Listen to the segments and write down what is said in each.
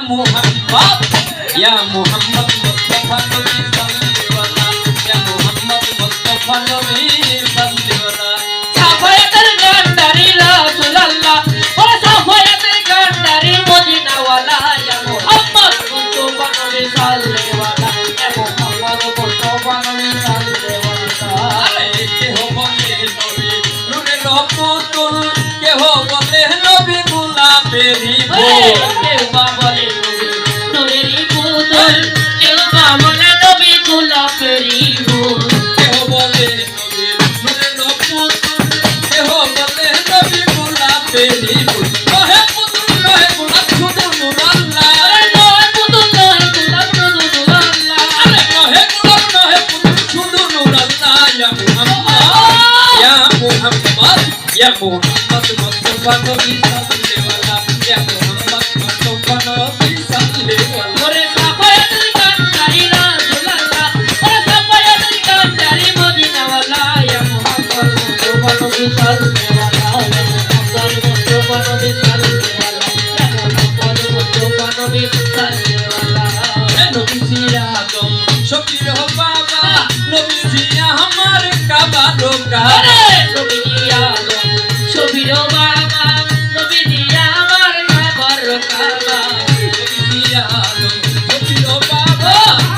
Muhammad Ya Muhammad Mustafa Nabi Sallallahu Ya Muhammad Mustafa Nabi Sallallahu Safayatul Gandari Rasulullah Ora safayatul Gandari Madinah wala Ya Muhammad Mustafa Nabi Sallallahu Ya Muhammad Mustafa Nabi Sallallahu Are keho bole Nabi Nure Rasul keho bole Nabi Gulaberi bol keho bole Nureri putul keho bole Nabi Gulaberi bol keho bole Nabi Nure Rasul keho bole Nabi Gulaberi bol Nohe putul nohe gulab shudu nurallah Are nohe putul nohe gulab shudu nurallah Are nohe gulab nohe putul shudu nurallah Ya Muhammad Ya Muhammad Ya Muhammad Mustafa Nabi Sallallahu Ya Muhammad Mustafa Nabi Sallallahu Ore safayatul Gandari Rasulullah Ore safayatul Gandari Madinah wala Ya Muhammad Mustafa Nabi Sallallahu Ya Muhammad Mustafa Nabi Sallallahu Ya Muhammad Mustafa Nabi Sallallahu Nabi Ziya Adam Shokir ho baba Nabi Ziya hamar Kaaba roka Nabi Ziya Adam Shokir ho baba Nabi Ziya hamar Kaaba roka Nabi Ziya Adam Shokir ho baba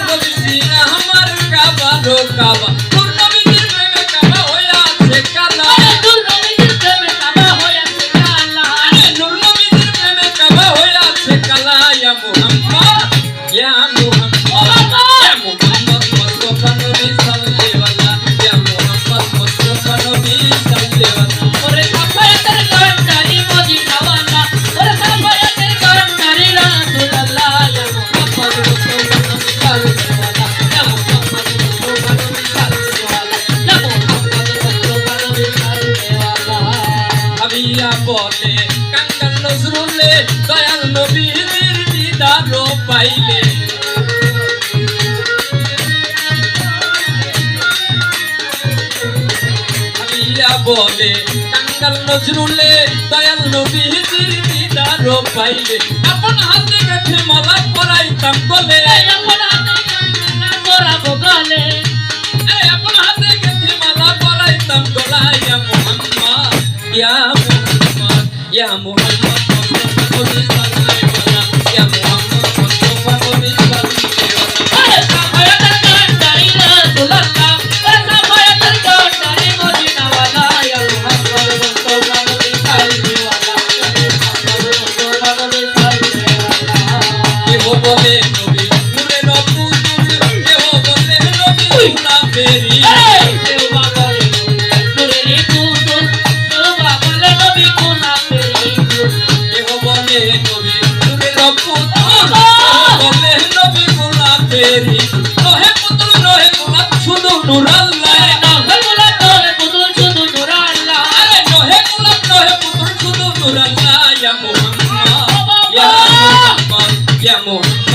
Nabi Ziya hamar Kaaba roka Tur Nabi Zir preme Kaaba hoya se kala Tur Nabi Zir preme Kaaba hoya se kala Nur Nabi Zir preme Kaaba hoya se kala Ya Muhammad Ya Muhammad Ya Muhammad Mustafa Nabi Sallallahu Ya Muhammad Mustafa Nabi Sallallahu Ore safayatul Gandari Madinah wala Ore safayatul Gandari Rasulullah Ya Muhammad Mustafa Nabi Sallallahu Ya Muhammad Mustafa Nabi Sallallahu Ya Muhammad Mustafa Nabi Sallallahu Abiya bole kangal nuzrulle dayal nabi didaro paile বলে কাঙ্গাল নজরুলে দয়াল নবী দিদারো পাইলে আপন হাতে গেছে মালা পরাইতাম গলে আপন হাতে গেছে মালা পরাবো গলে আপন হাতে গেছে মালা পরাইতাম গলা ইয়া মুহাম্মদ ইয়া মুহাম্মদ ইয়া মুহাম্মদ মুস্তাফা নবী সাল্লাল্লাহু ইয়া মুহাম্মদ মুস্তাফা নবী সাল্লাল্লাহু আরে সাফায়াতুল গন্ডারি রাসূলুল্লাহ আরে সাফায়াতুল গন্ডারি মদিনা ওয়ালা ইয়া মুহাম্মদ মুস্তাফা নবী সাল্লাল্লাহু কেহ বলে নবী নূরে নবুল কেহ বলে নবী গুলাবেরি কেহ বলে নূরে পুতুল কেহ বলে নবী গুলাবেরি কেহ বলে নবী নূরে নবুল বলে নবী গুলাবেরি নহে পুতুল নহে গুলাব শুধু নূরাল্লাহ নহে গুলাব নহে পুতুল শুধু নূরাল্লাহ আরে নহে গুলাব নহে পুতুল শুধু নূরাল্লাহ ইয়া মুহাম্মদ ইয়া মুহাম্মদ ইয়া মুহাম্মদ